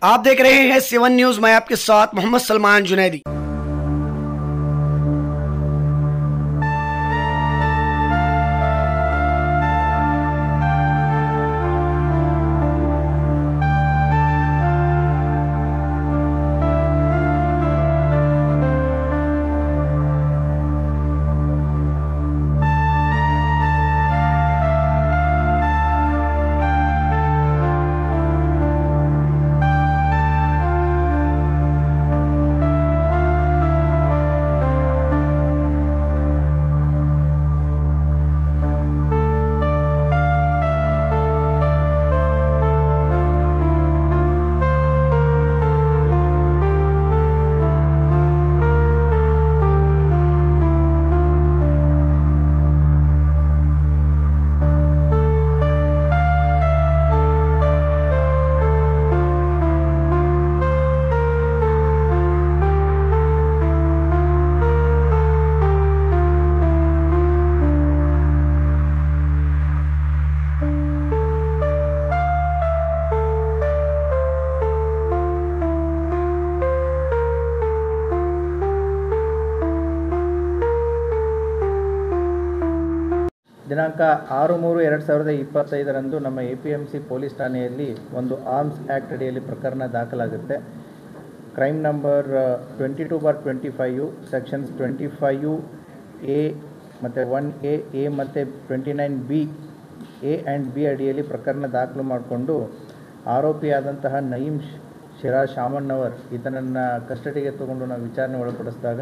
आप देख रहे हैं 7 न्यूज। मैं आपके साथ मोहम्मद सलमान जुनैदी। ದಿನಾಂಕ 6/3/2025 ನಮ್ಮ APMC ಪೊಲೀಸ್ ಠಾಣೆಯಲ್ಲಿ ಒಂದು ಆರ್ಮ್ಸ್ ಆ್ಯಕ್ಟ್ ಅಡಿಯಲ್ಲಿ ಪ್ರಕರಣ ದಾಖಲಾಗುತ್ತೆ. ಕ್ರೈಮ್ ನಂಬರ್ 22/25 ಸೆಕ್ಷನ್ಸ್ 25A ಮತ್ತು 1A ಮತ್ತು 29B A ಆ್ಯಂಡ್ B ಅಡಿಯಲ್ಲಿ ಪ್ರಕರಣ ದಾಖಲು ಮಾಡಿಕೊಂಡು ಆರೋಪಿಯಾದಂತಹ ನಯೀಮ್ ಶಿರಾಜ್ ಶಾಮಣ್ಣವರ್ ಈತನನ್ನು ಕಸ್ಟಡಿಗೆ ತಗೊಂಡು ನಾವು ವಿಚಾರಣೆ ಒಳಪಡಿಸಿದಾಗ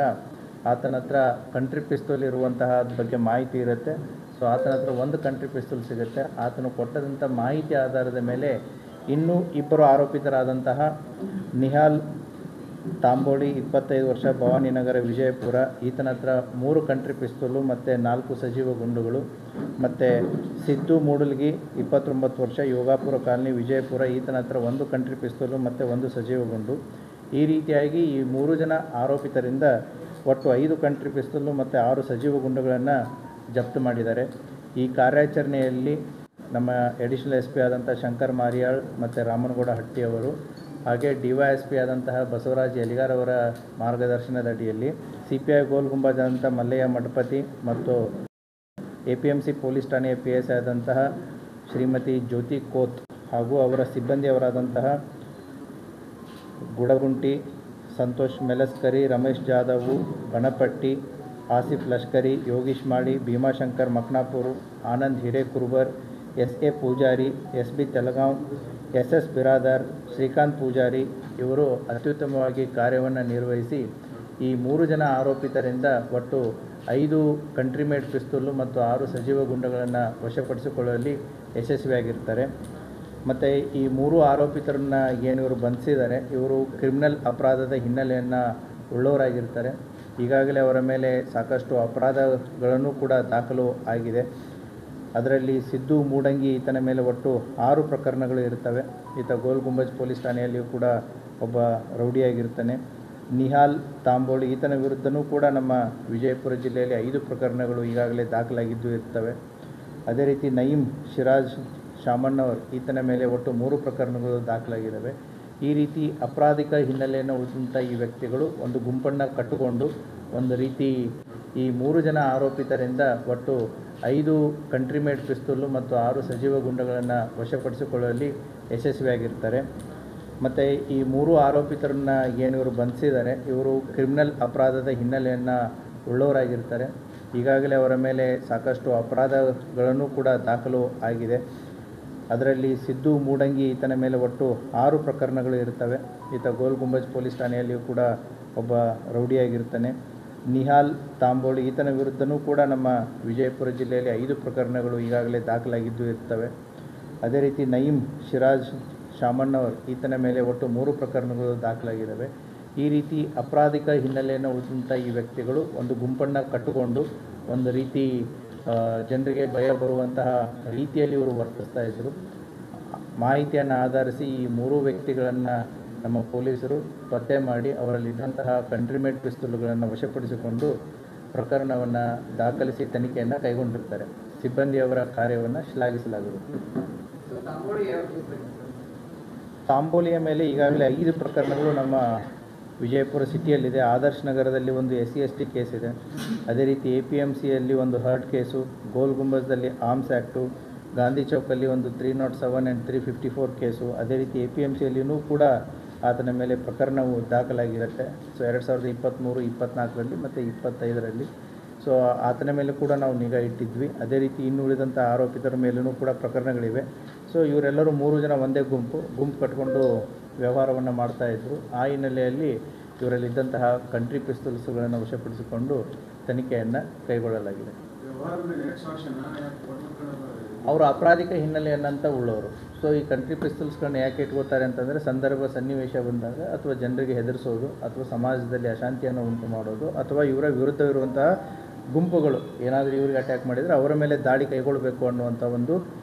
ಆತನ ಹತ್ರ ಕಂಟ್ರಿ ಪಿಸ್ತೂಲ್ ಇರುವಂತಹ ಬಗ್ಗೆ ಮಾಹಿತಿ ಇರುತ್ತೆ. ಸೊ ಆತನ ಹತ್ರ ಒಂದು ಕಂಟ್ರಿ ಪಿಸ್ತೂಲ್ ಸಿಗುತ್ತೆ. ಆತನು ಕೊಟ್ಟದಂಥ ಮಾಹಿತಿ ಆಧಾರದ ಮೇಲೆ ಇನ್ನೂ ಇಬ್ಬರು ಆರೋಪಿತರಾದಂತಹ ನಿಹಾಲ್ ತಾಂಬೋಳಿ 25 ವರ್ಷ, ಭವಾನಿನಗರ, ವಿಜಯಪುರ, ಈತನ ಹತ್ರ 3 ಕಂಟ್ರಿ ಪಿಸ್ತೂಲು ಮತ್ತು 4 ಸಜೀವ ಗುಂಡುಗಳು, ಮತ್ತು ಸಿದ್ದು ಮೂಡಲ್ಗಿ 29 ವರ್ಷ, ಯೋಗಾಪುರ ಕಾಲನಿ, ವಿಜಯಪುರ, ಈತನ ಹತ್ರ 1 ಕಂಟ್ರಿ ಪಿಸ್ತೂಲು ಮತ್ತು 1 ಸಜೀವ ಗುಂಡು. ಈ ರೀತಿಯಾಗಿ ಈ 3 ಜನ ಆರೋಪಿತರಿಂದ ಒಟ್ಟು 5 ಕಂಟ್ರಿ ಪಿಸ್ತೂಲು ಮತ್ತು 6 ಸಜೀವ ಗುಂಡುಗಳನ್ನು ಜಪ್ತು ಮಾಡಿದ್ದಾರೆ. ಈ ಕಾರ್ಯಾಚರಣೆಯಲ್ಲಿ ನಮ್ಮ ಅಡಿಷನಲ್ SP ಆದಂಥ ಶಂಕರ್ ಮಾರಿಯಾಳ್ ಮತ್ತು ರಾಮನಗೌಡ ಹಟ್ಟಿಯವರು, ಹಾಗೆ DYSP ಆದಂತಹ ಬಸವರಾಜ್ ಎಲಿಗಾರ್ ಅವರ ಮಾರ್ಗದರ್ಶನದ ಅಡಿಯಲ್ಲಿ CPI ಗೋಲ್ ಗುಂಬಾಜ್ ಆದಂಥ ಮಲ್ಲಯ್ಯ ಮಠಪತಿ ಮತ್ತು APMC ಪೊಲೀಸ್ ಠಾಣೆಯ PSI ಆದಂತಹ ಶ್ರೀಮತಿ ಜ್ಯೋತಿ ಕೋತ್ ಹಾಗೂ ಅವರ ಸಿಬ್ಬಂದಿಯವರಾದಂತಹ Gudagunti, Santosh ಮೆಲಸ್ಕರಿ, Ramesh Jadhav, ಗಣಪಟ್ಟಿ, Asif Lashkar, Yogish Mali, Bhimashankar ಮಕ್ನಾಪುರ್, Anand Hirekurbar, SA Poojary, SB ತೆಲಗಾಂವ್, SS Biradar, Srikanth Poojary ಇವರು ಅತ್ಯುತ್ತಮವಾಗಿ ಕಾರ್ಯವನ್ನು ನಿರ್ವಹಿಸಿ ಈ 3 ಜನ ಆರೋಪಿತರಿಂದ ಒಟ್ಟು 5 ಕಂಟ್ರಿ ಮೇಡ್ ಪಿಸ್ತೂಲು ಮತ್ತು 6 ಸಜೀವ ಗುಂಡುಗಳನ್ನು ವಶಪಡಿಸಿಕೊಳ್ಳುವಲ್ಲಿ ಯಶಸ್ವಿಯಾಗಿರ್ತಾರೆ. ಮತ್ತು ಈ 3 ಆರೋಪಿತರನ್ನು ಏನು ಇವರು ಬಂಧಿಸಿದ್ದಾರೆ, ಇವರು ಕ್ರಿಮಿನಲ್ ಅಪರಾಧದ ಹಿನ್ನೆಲೆಯನ್ನು ಉಳ್ಳವರಾಗಿರ್ತಾರೆ. ಈಗಾಗಲೇ ಅವರ ಮೇಲೆ ಸಾಕಷ್ಟು ಅಪರಾಧಗಳನ್ನು ಕೂಡ ದಾಖಲು ಆಗಿದೆ. ಅದರಲ್ಲಿ ಸಿದ್ದು ಮೂಡಂಗಿ ಈತನ ಮೇಲೆ ಒಟ್ಟು 6 ಪ್ರಕರಣಗಳು ಇರ್ತವೆ. ಈತ ಗೋಲ್ ಗುಂಬಜ್ ಪೊಲೀಸ್ ಠಾಣೆಯಲ್ಲಿಯೂ ಕೂಡ ಒಬ್ಬ ರೌಡಿಯಾಗಿರ್ತಾನೆ. ನಿಹಾಲ್ ತಾಂಬೋಳಿ ಈತನ ವಿರುದ್ಧವೂ ಕೂಡ ನಮ್ಮ ವಿಜಯಪುರ ಜಿಲ್ಲೆಯಲ್ಲಿ 5 ಪ್ರಕರಣಗಳು ಈಗಾಗಲೇ ದಾಖಲಾಗಿದ್ದು ಇರ್ತವೆ. ಅದೇ ರೀತಿ ನಯೀಮ್ ಶಿರಾಜ್ ಶಾಮಣ್ಣವರ್ ಈತನ ಮೇಲೆ ಒಟ್ಟು 3 ಪ್ರಕರಣಗಳು ದಾಖಲಾಗಿದ್ದಾವೆ. ಈ ರೀತಿ ಅಪರಾಧಿಕ ಹಿನ್ನೆಲೆಯನ್ನು ಉಳಿದಂಥ ಈ ವ್ಯಕ್ತಿಗಳು ಒಂದು ಗುಂಪನ್ನು ಕಟ್ಟಿಕೊಂಡು ಒಂದು ರೀತಿ ಈ 3 ಜನ ಆರೋಪಿತರಿಂದ ಒಟ್ಟು 5 ಕಂಟ್ರಿ ಮೇಡ್ ಪಿಸ್ತೂಲು ಮತ್ತು 6 ಸಜೀವ ಗುಂಡುಗಳನ್ನು ವಶಪಡಿಸಿಕೊಳ್ಳುವಲ್ಲಿ ಯಶಸ್ವಿಯಾಗಿರ್ತಾರೆ. ಮತ್ತು ಈ 3 ಆರೋಪಿತರನ್ನ ಏನು ಇವರು ಬಂಧಿಸಿದ್ದಾರೆ, ಇವರು ಕ್ರಿಮಿನಲ್ ಅಪರಾಧದ ಹಿನ್ನೆಲೆಯನ್ನು ಉಳ್ಳವರಾಗಿರ್ತಾರೆ. ಈಗಾಗಲೇ ಅವರ ಮೇಲೆ ಸಾಕಷ್ಟು ಅಪರಾಧಗಳನ್ನು ಕೂಡ ದಾಖಲು ಆಗಿದೆ. ಅದರಲ್ಲಿ ಸಿದ್ದು ಮೂಡಂಗಿ ಈತನ ಮೇಲೆ ಒಟ್ಟು 6 ಪ್ರಕರಣಗಳು ಇರ್ತವೆ. ಈತ ಗೋಲ್ ಗುಂಬಜ್ ಪೊಲೀಸ್ ಠಾಣೆಯಲ್ಲಿಯೂ ಕೂಡ ಒಬ್ಬ ರೌಡಿಯಾಗಿರ್ತಾನೆ. ನಿಹಾಲ್ ತಾಂಬೋಳಿ ಈತನ ವಿರುದ್ಧವೂ ಕೂಡ ನಮ್ಮ ವಿಜಯಪುರ ಜಿಲ್ಲೆಯಲ್ಲಿ 5 ಪ್ರಕರಣಗಳು ಈಗಾಗಲೇ ದಾಖಲಾಗಿದ್ದು ಇರ್ತವೆ. ಅದೇ ರೀತಿ ನಯೀಮ್ ಶಿರಾಜ್ ಶಾಮಣ್ಣವರ್ ಈತನ ಮೇಲೆ ಒಟ್ಟು 3 ಪ್ರಕರಣಗಳು ದಾಖಲಾಗಿದ್ದಾವೆ. ಈ ರೀತಿ ಅಪರಾಧಿಕ ಹಿನ್ನೆಲೆಯನ್ನು ಉಳಿದಂಥ ಈ ವ್ಯಕ್ತಿಗಳು ಒಂದು ಗುಂಪನ್ನು ಕಟ್ಟಿಕೊಂಡು ಒಂದು ರೀತಿ ಜನರಿಗೆ ಭಯ ಬರುವಂತಹ ರೀತಿಯಲ್ಲಿ ಇವರು ವರ್ತಿಸ್ತಾ ಇದ್ದರು. ಮಾಹಿತಿಯನ್ನು ಆಧರಿಸಿ ಈ 3 ವ್ಯಕ್ತಿಗಳನ್ನು ನಮ್ಮ ಪೊಲೀಸರು ಪತ್ತೆ ಮಾಡಿ ಅವರಲ್ಲಿದ್ದಂತಹ ಕಂಟ್ರಿ ಮೇಡ್ ಪಿಸ್ತೂಲುಗಳನ್ನು ವಶಪಡಿಸಿಕೊಂಡು ಪ್ರಕರಣವನ್ನು ದಾಖಲಿಸಿ ತನಿಖೆಯನ್ನು ಕೈಗೊಂಡಿರ್ತಾರೆ. ಸಿಬ್ಬಂದಿಯವರ ಕಾರ್ಯವನ್ನು ಶ್ಲಾಘಿಸಲಾಗುವುದು. ತಾಂಬೋಲಿಯ ಮೇಲೆ ಈಗಾಗಲೇ 5 ಪ್ರಕರಣಗಳು ನಮ್ಮ ವಿಜಯಪುರ ಸಿಟಿಯಲ್ಲಿದೆ. ಆದರ್ಶ್ ನಗರದಲ್ಲಿ ಒಂದು SC/ST ಕೇಸ್ ಇದೆ. ಅದೇ ರೀತಿ APMCಯಲ್ಲಿ ಒಂದು ಹರ್ಟ್ ಕೇಸು, ಗೋಲ್ ಗುಂಬಜ್ದಲ್ಲಿ ಆರ್ಮ್ಸ್ ಆ್ಯಕ್ಟು, ಗಾಂಧಿ ಚೌಕಲ್ಲಿ ಒಂದು 307 ಆ್ಯಂಡ್ 354 ಕೇಸು. ಅದೇ ರೀತಿ APMCಯಲ್ಲಿಯೂ ಕೂಡ ಆತನ ಮೇಲೆ ಪ್ರಕರಣವು ದಾಖಲಾಗಿರುತ್ತೆ. ಸೊ 2023, 24ರಲ್ಲಿ ಮತ್ತು 25ರಲ್ಲಿ. ಸೊ ಆತನ ಮೇಲೆ ಕೂಡ ನಾವು ನಿಗಾ ಇಟ್ಟಿದ್ವಿ. ಅದೇ ರೀತಿ ಇನ್ನುಳಿದಂಥ ಆರೋಪಿತರ ಮೇಲೂ ಕೂಡ ಪ್ರಕರಣಗಳಿವೆ. ಸೊ ಇವರೆಲ್ಲರೂ 3 ಜನ ಒಂದೇ ಗುಂಪು ಕಟ್ಕೊಂಡು ವ್ಯವಹಾರವನ್ನು ಮಾಡ್ತಾಯಿದ್ರು. ಆ ಹಿನ್ನೆಲೆಯಲ್ಲಿ ಇವರಲ್ಲಿದ್ದಂತಹ ಕಂಟ್ರಿ ಪಿಸ್ತೂಲ್ಸ್ಗಳನ್ನು ವಶಪಡಿಸಿಕೊಂಡು ತನಿಖೆಯನ್ನು ಕೈಗೊಳ್ಳಲಾಗಿದೆ. ಅವರು ಅಪರಾಧಿಕ ಹಿನ್ನೆಲೆಯನ್ನಂತ ಉಳ್ಳವರು. ಸೊ ಈ ಕಂಟ್ರಿ ಪಿಸ್ತೂಲ್ಸ್ಗಳನ್ನ ಯಾಕೆ ಇಟ್ಕೋತಾರೆ ಅಂತಂದರೆ, ಸಂದರ್ಭ ಸನ್ನಿವೇಶ ಬಂದಾಗ ಅಥವಾ ಜನರಿಗೆ ಹೆದರಿಸೋದು ಅಥವಾ ಸಮಾಜದಲ್ಲಿ ಅಶಾಂತಿಯನ್ನು ಉಂಟು ಮಾಡೋದು ಅಥವಾ ಇವರ ವಿರುದ್ಧವಿರುವಂತಹ ಗುಂಪುಗಳು ಏನಾದರೂ ಇವ್ರಿಗೆ ಅಟ್ಯಾಕ್ ಮಾಡಿದರೆ ಅವರ ಮೇಲೆ ದಾಳಿ ಕೈಗೊಳ್ಳಬೇಕು ಅನ್ನುವಂಥ ಒಂದು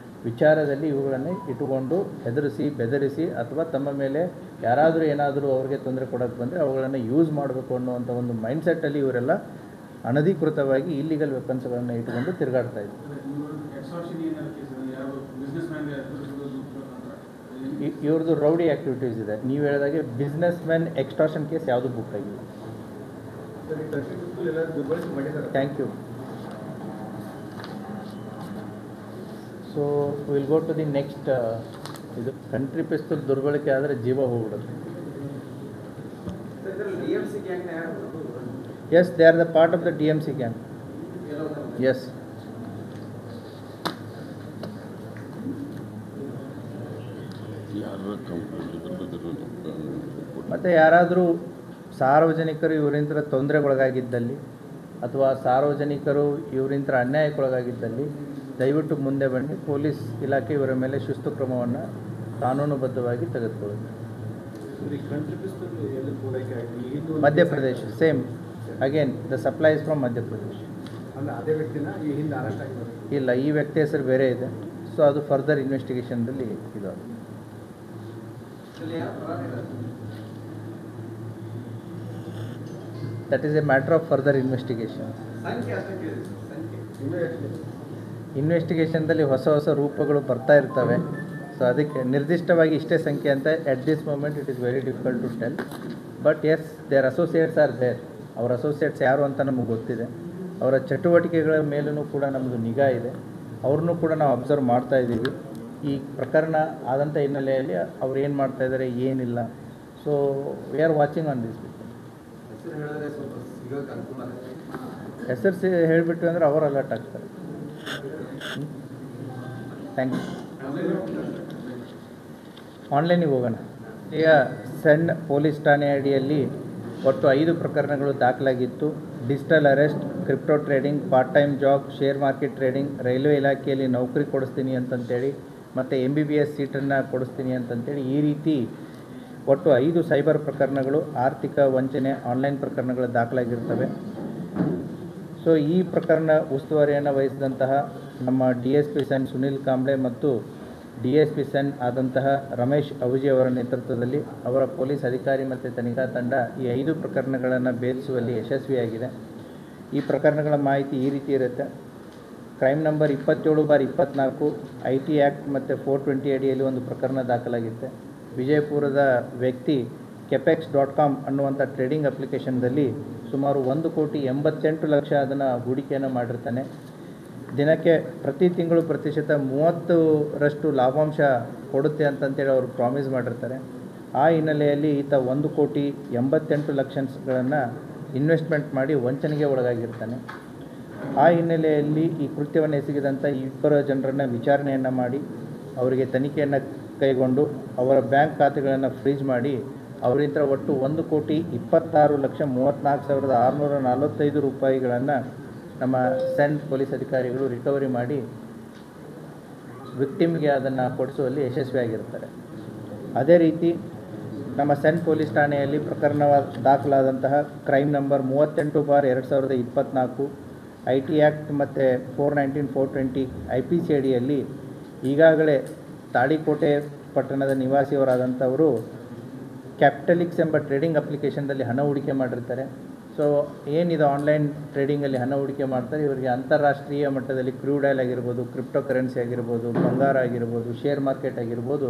ವಿಚಾರದಲ್ಲಿ ಇವುಗಳನ್ನು ಇಟ್ಟುಕೊಂಡು ಹೆದರಿಸಿ, ಬೆದರಿಸಿ ಅಥವಾ ತಮ್ಮ ಮೇಲೆ ಯಾರಾದರೂ ಏನಾದರೂ ಅವ್ರಿಗೆ ತೊಂದರೆ ಕೊಡೋಕ್ಕೆ ಬಂದರೆ ಅವುಗಳನ್ನು ಯೂಸ್ ಮಾಡಬೇಕು ಅನ್ನುವಂಥ ಒಂದು ಮೈಂಡ್ಸೆಟ್ಟಲ್ಲಿ ಇವರೆಲ್ಲ ಅನಧಿಕೃತವಾಗಿ ಇಲ್ಲಿಗಲ್ ವೆಪನ್ಸ್ಗಳನ್ನು ಇಟ್ಟುಕೊಂಡು ತಿರುಗಾಡ್ತಾ ಇದ್ರು. ಇವ್ರದ್ದು ರೌಡಿ ಆ್ಯಕ್ಟಿವಿಟೀಸ್ ಇದೆ. ನೀವು ಹೇಳಿದಾಗೆ ಬಿಸ್ನೆಸ್ ಮ್ಯಾನ್ ಎಕ್ಸ್ಟಾರ್ಷನ್ ಕೇಸ್ ಯಾವುದು ಬುಕ್ ಆಗಿಲ್ಲ. Thank you. So will go to the next. ಇದು ಕಂಟ್ರಿ ಪಿಸ್ತೂಲ್ ದುರ್ಬಳಕೆ ಆದರೆ ಜೀವ ಹೋಗ್ಬಿಡುತ್ತೆ. Yes, they are the part of the DMC gang. Yes. ಮತ್ತು ಯಾರಾದರೂ ಸಾರ್ವಜನಿಕರು ಇವರಿಂದ ತೊಂದರೆಗೊಳಗಾಗಿದ್ದಲ್ಲಿ ಅಥವಾ ಸಾರ್ವಜನಿಕರು ಇವರಿಂದ ಅನ್ಯಾಯಕ್ಕೊಳಗಾಗಿದ್ದಲ್ಲಿ ದಯವಿಟ್ಟು ಮುಂದೆ ಬನ್ನಿ. ಪೊಲೀಸ್ ಇಲಾಖೆ ಇವರ ಮೇಲೆ ಶಿಸ್ತು ಕ್ರಮವನ್ನು ಕಾನೂನುಬದ್ಧವಾಗಿ ತೆಗೆದುಕೊಳ್ಳುತ್ತೆ. Madhya Pradesh same again the supplies from Madhya Pradesh. ಇಲ್ಲ, ಈ ವ್ಯಕ್ತಿ ಹೆಸರು ಬೇರೆ ಇದೆ. ಸೊ ಅದು ಫರ್ದರ್ ಇನ್ವೆಸ್ಟಿಗೇಷನ್ದಲ್ಲಿ ಇದು. That is a matter of further ಇನ್ವೆಸ್ಟಿಗೇಷನ್ದಲ್ಲಿ ಹೊಸ ರೂಪಗಳು ಬರ್ತಾ ಇರ್ತವೆ. ಸೊ ಅದಕ್ಕೆ ನಿರ್ದಿಷ್ಟವಾಗಿ ಇಷ್ಟೇ ಸಂಖ್ಯೆ ಅಂತ at this moment it is very difficult to tell. But yes, there associates are there. ಅವರ ಅಸೋಸಿಯೇಟ್ಸ್ ಯಾರು ಅಂತ ನಮಗೆ ಗೊತ್ತಿದೆ. ಅವರ ಚಟುವಟಿಕೆಗಳ ಮೇಲೂ ಕೂಡ ನಮ್ಮದು ನಿಗಾ ಇದೆ. ಅವ್ರನ್ನೂ ಕೂಡ ನಾವು ಅಬ್ಸರ್ವ್ ಮಾಡ್ತಾ ಇದ್ದೀವಿ. ಈ ಪ್ರಕರಣ ಆದಂಥ ಹಿನ್ನೆಲೆಯಲ್ಲಿ ಅವ್ರು ಏನು ಮಾಡ್ತಾಯಿದ್ದಾರೆ, ಏನಿಲ್ಲ. So we are watching on this. ಹೆಸರು ಹೇಳಿಬಿಟ್ಟು ಅಂದರೆ ಅವರು ಅಲರ್ಟ್ ಆಗ್ತಾರೆ. Thank you. ಆನ್ಲೈನಿಗೆ ಹೋಗೋಣ. ಈಗ ಸೆನ್ ಪೊಲೀಸ್ ಠಾಣೆ ಅಡಿಯಲ್ಲಿ ಒಟ್ಟು 5 ಪ್ರಕರಣಗಳು ದಾಖಲಾಗಿತ್ತು. Digital arrest, crypto trading, part time job, share market trading, railway ಇಲಾಖೆಯಲ್ಲಿ ನೌಕರಿ ಕೊಡಿಸ್ತೀನಿ ಅಂತಂತೇಳಿ ಮತ್ತು MBBS ಸೀಟನ್ನು ಕೊಡಿಸ್ತೀನಿ ಅಂತಂತೇಳಿ ಈ ರೀತಿ ಒಟ್ಟು 5 ಸೈಬರ್ ಪ್ರಕರಣಗಳು, ಆರ್ಥಿಕ ವಂಚನೆ, ಆನ್ಲೈನ್ ಪ್ರಕರಣಗಳು ದಾಖಲಾಗಿರ್ತವೆ. ಸೊ ಈ ಪ್ರಕರಣ ಉಸ್ತುವಾರಿಯನ್ನು ವಹಿಸಿದಂತಹ ನಮ್ಮ DSP ಸೆನ್ ಸುನಿಲ್ ಕಾಂಬ್ಳೆ ಮತ್ತು DSP ಸೆನ್ ಆದಂತಹ ರಮೇಶ್ ಅವುಜಿ ಅವರ ನೇತೃತ್ವದಲ್ಲಿ ಅವರ ಪೊಲೀಸ್ ಅಧಿಕಾರಿ ಮತ್ತು ತನಿಖಾ ತಂಡ ಈ 5 ಪ್ರಕರಣಗಳನ್ನು ಭೇದಿಸುವಲ್ಲಿ ಯಶಸ್ವಿಯಾಗಿದೆ. ಈ ಪ್ರಕರಣಗಳ ಮಾಹಿತಿ ಈ ರೀತಿ ಇರುತ್ತೆ. ಕ್ರೈಮ್ ನಂಬರ್ 27/24 IT ಆ್ಯಕ್ಟ್ ಮತ್ತು 420 ಅಡಿಯಲ್ಲಿ ಒಂದು ಪ್ರಕರಣ ದಾಖಲಾಗಿರುತ್ತೆ. ವಿಜಯಪುರದ ವ್ಯಕ್ತಿ kepex.com ಅನ್ನುವಂಥ ಟ್ರೇಡಿಂಗ್ ಅಪ್ಲಿಕೇಶನ್ದಲ್ಲಿ ಸುಮಾರು 1,88,00,000 ಅದನ್ನು ಹೂಡಿಕೆಯನ್ನು ಮಾಡಿರ್ತಾನೆ. ದಿನಕ್ಕೆ ಪ್ರತಿ ತಿಂಗಳು ಪ್ರತಿಶತ 30% ಲಾಭಾಂಶ ಕೊಡುತ್ತೆ ಅಂತಂತೇಳಿ ಅವರು ಪ್ರಾಮಿಸ್ ಮಾಡಿರ್ತಾರೆ. ಆ ಹಿನ್ನೆಲೆಯಲ್ಲಿ ಈತ 1,88,00,000ಗಳನ್ನು ಇನ್ವೆಸ್ಟ್ಮೆಂಟ್ ಮಾಡಿ ವಂಚನೆಗೆ ಒಳಗಾಗಿರ್ತಾನೆ. ಆ ಹಿನ್ನೆಲೆಯಲ್ಲಿ ಈ ಕೃತ್ಯವನ್ನು ಎಸಗಿದಂಥ 2 ಜನರನ್ನು ವಿಚಾರಣೆಯನ್ನು ಮಾಡಿ ಅವರಿಗೆ ತನಿಖೆಯನ್ನು ಕೈಗೊಂಡು ಅವರ ಬ್ಯಾಂಕ್ ಖಾತೆಗಳನ್ನು ಫ್ರೀಜ್ ಮಾಡಿ ಅವರಿಂದ ಒಟ್ಟು 1,26,34,645 ರೂಪಾಯಿಗಳನ್ನು ನಮ್ಮ ಸೆನ್ ಪೊಲೀಸ್ ಅಧಿಕಾರಿಗಳು ರಿಕವರಿ ಮಾಡಿ ವಿಕ್ಟಿಮ್ಗೆ ಅದನ್ನು ಕೊಡಿಸುವಲ್ಲಿ ಯಶಸ್ವಿಯಾಗಿರ್ತಾರೆ. ಅದೇ ರೀತಿ ನಮ್ಮ ಸೆನ್ ಪೊಲೀಸ್ ಠಾಣೆಯಲ್ಲಿ ಪ್ರಕರಣ ದಾಖಲಾದಂತಹ ಕ್ರೈಮ್ ನಂಬರ್ 38/2024 IT ಆ್ಯಕ್ಟ್ ಮತ್ತು 419, 420 IPC ಅಡಿಯಲ್ಲಿ ಈಗಾಗಲೇ ತಾಳಿಕೋಟೆ ಪಟ್ಟಣದ ನಿವಾಸಿಯವರಾದಂಥವರು ಕ್ಯಾಪಿಟಲಿಕ್ಸ್ ಎಂಬ ಟ್ರೇಡಿಂಗ್ ಅಪ್ಲಿಕೇಶನ್ದಲ್ಲಿ ಹಣ ಹೂಡಿಕೆ ಮಾಡಿರ್ತಾರೆ. ಸೊ ಏನಿದು ಆನ್ಲೈನ್ ಟ್ರೇಡಿಂಗಲ್ಲಿ ಹಣ ಹೂಡಿಕೆ ಮಾಡ್ತಾರೆ, ಇವರಿಗೆ ಅಂತಾರಾಷ್ಟ್ರೀಯ ಮಟ್ಟದಲ್ಲಿ ಕ್ರೂಡ್ ಆಯಿಲ್ ಆಗಿರ್ಬೋದು, ಕ್ರಿಪ್ಟೋ ಕರೆನ್ಸಿ ಆಗಿರ್ಬೋದು, ಬಂಗಾರ ಆಗಿರ್ಬೋದು, ಶೇರ್ ಮಾರ್ಕೆಟ್ ಆಗಿರ್ಬೋದು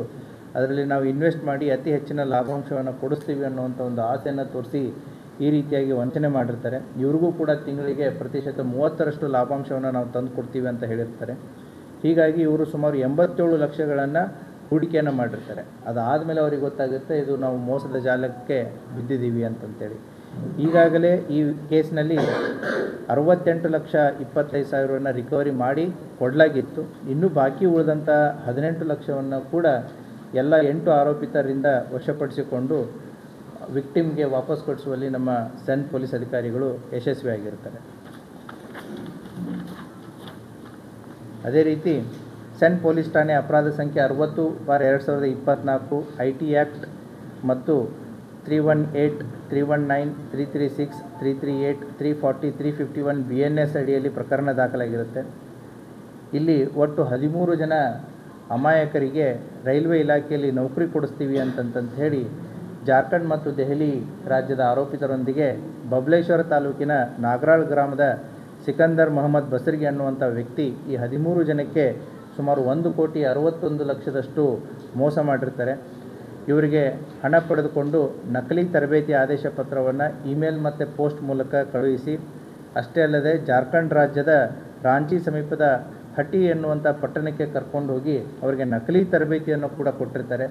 ಅದರಲ್ಲಿ ನಾವು ಇನ್ವೆಸ್ಟ್ ಮಾಡಿ ಅತಿ ಹೆಚ್ಚಿನ ಲಾಭಾಂಶವನ್ನು ಕೊಡಿಸ್ತೀವಿ ಅನ್ನುವಂಥ ಒಂದು ಆಸೆಯನ್ನು ತೋರಿಸಿ ಈ ರೀತಿಯಾಗಿ ವಂಚನೆ ಮಾಡಿರ್ತಾರೆ. ಇವ್ರಿಗೂ ಕೂಡ ತಿಂಗಳಿಗೆ ಪ್ರತಿಶತ 30ರಷ್ಟು ಲಾಭಾಂಶವನ್ನು ನಾವು ತಂದು ಕೊಡ್ತೀವಿ ಅಂತ ಹೇಳಿರ್ತಾರೆ. ಹೀಗಾಗಿ ಇವರು ಸುಮಾರು 87 ಲಕ್ಷಗಳನ್ನು ಹೂಡಿಕೆಯನ್ನು ಮಾಡಿರ್ತಾರೆ. ಅದಾದಮೇಲೆ ಅವ್ರಿಗೆ ಗೊತ್ತಾಗುತ್ತೆ ಇದು ನಾವು ಮೋಸದ ಜಾಲಕ್ಕೆ ಬಿದ್ದಿದ್ದೀವಿ ಅಂತಂತೇಳಿ. ಈಗಾಗಲೇ ಈ ಕೇಸ್ನಲ್ಲಿ 68,25,000 ರಿಕವರಿ ಮಾಡಿ ಕೊಡಲಾಗಿತ್ತು. ಇನ್ನೂ ಬಾಕಿ ಉಳಿದಂಥ 18 ಲಕ್ಷವನ್ನು ಕೂಡ ಎಲ್ಲ 8 ಆರೋಪಿತರಿಂದ ವಶಪಡಿಸಿಕೊಂಡು ವಿಕ್ಟಿಮ್ಗೆ ವಾಪಸ್ ಕೊಡಿಸುವಲ್ಲಿ ನಮ್ಮ ಸೆನ್ ಪೊಲೀಸ್ ಅಧಿಕಾರಿಗಳು ಯಶಸ್ವಿಯಾಗಿರ್ತಾರೆ. ಅದೇ ರೀತಿ ಸೆನ್ ಪೊಲೀಸ್ ಠಾಣೆ ಅಪರಾಧ ಸಂಖ್ಯೆ 60/2024 IT ಆ್ಯಕ್ಟ್ ಮತ್ತು 318, 319, 336, 338, 340, 351 BNS ಅಡಿಯಲ್ಲಿ ಪ್ರಕರಣ ದಾಖಲಾಗಿರುತ್ತೆ. ಇಲ್ಲಿ ಒಟ್ಟು 13 ಜನ ಅಮಾಯಕರಿಗೆ ರೈಲ್ವೆ ಇಲಾಖೆಯಲ್ಲಿ ನೌಕರಿ ಕೊಡಿಸ್ತೀವಿ ಅಂತಂತ ಹೇಳಿ ಜಾರ್ಖಂಡ್ ಮತ್ತು ದೆಹಲಿ ರಾಜ್ಯದ ಆರೋಪಿತರೊಂದಿಗೆ ಬಬಲೇಶ್ವರ ತಾಲೂಕಿನ ನಾಗರಾಳ್ ಗ್ರಾಮದ ಸಿಕಂದರ್ ಮೊಹಮ್ಮದ್ ಬಸರ್ಗಿ ಅನ್ನುವಂಥ ವ್ಯಕ್ತಿ ಈ 13 ಜನಕ್ಕೆ ಸುಮಾರು 1,61,00,000 ಮೋಸ ಮಾಡಿರ್ತಾರೆ. ಇವರಿಗೆ ಹಣ ಪಡೆದುಕೊಂಡು ನಕಲಿ ತರಬೇತಿ ಆದೇಶ ಪತ್ರವನ್ನು ಇಮೇಲ್ ಮತ್ತು ಪೋಸ್ಟ್ ಮೂಲಕ ಕಳುಹಿಸಿ, ಅಷ್ಟೇ ಅಲ್ಲದೆ ಜಾರ್ಖಂಡ್ ರಾಜ್ಯದ ರಾಂಚಿ ಸಮೀಪದ ಹಟ್ಟಿ ಎನ್ನುವಂಥ ಪಟ್ಟಣಕ್ಕೆ ಕರ್ಕೊಂಡು ಹೋಗಿ ಅವರಿಗೆ ನಕಲಿ ತರಬೇತಿಯನ್ನು ಕೂಡ ಕೊಟ್ಟಿರ್ತಾರೆ.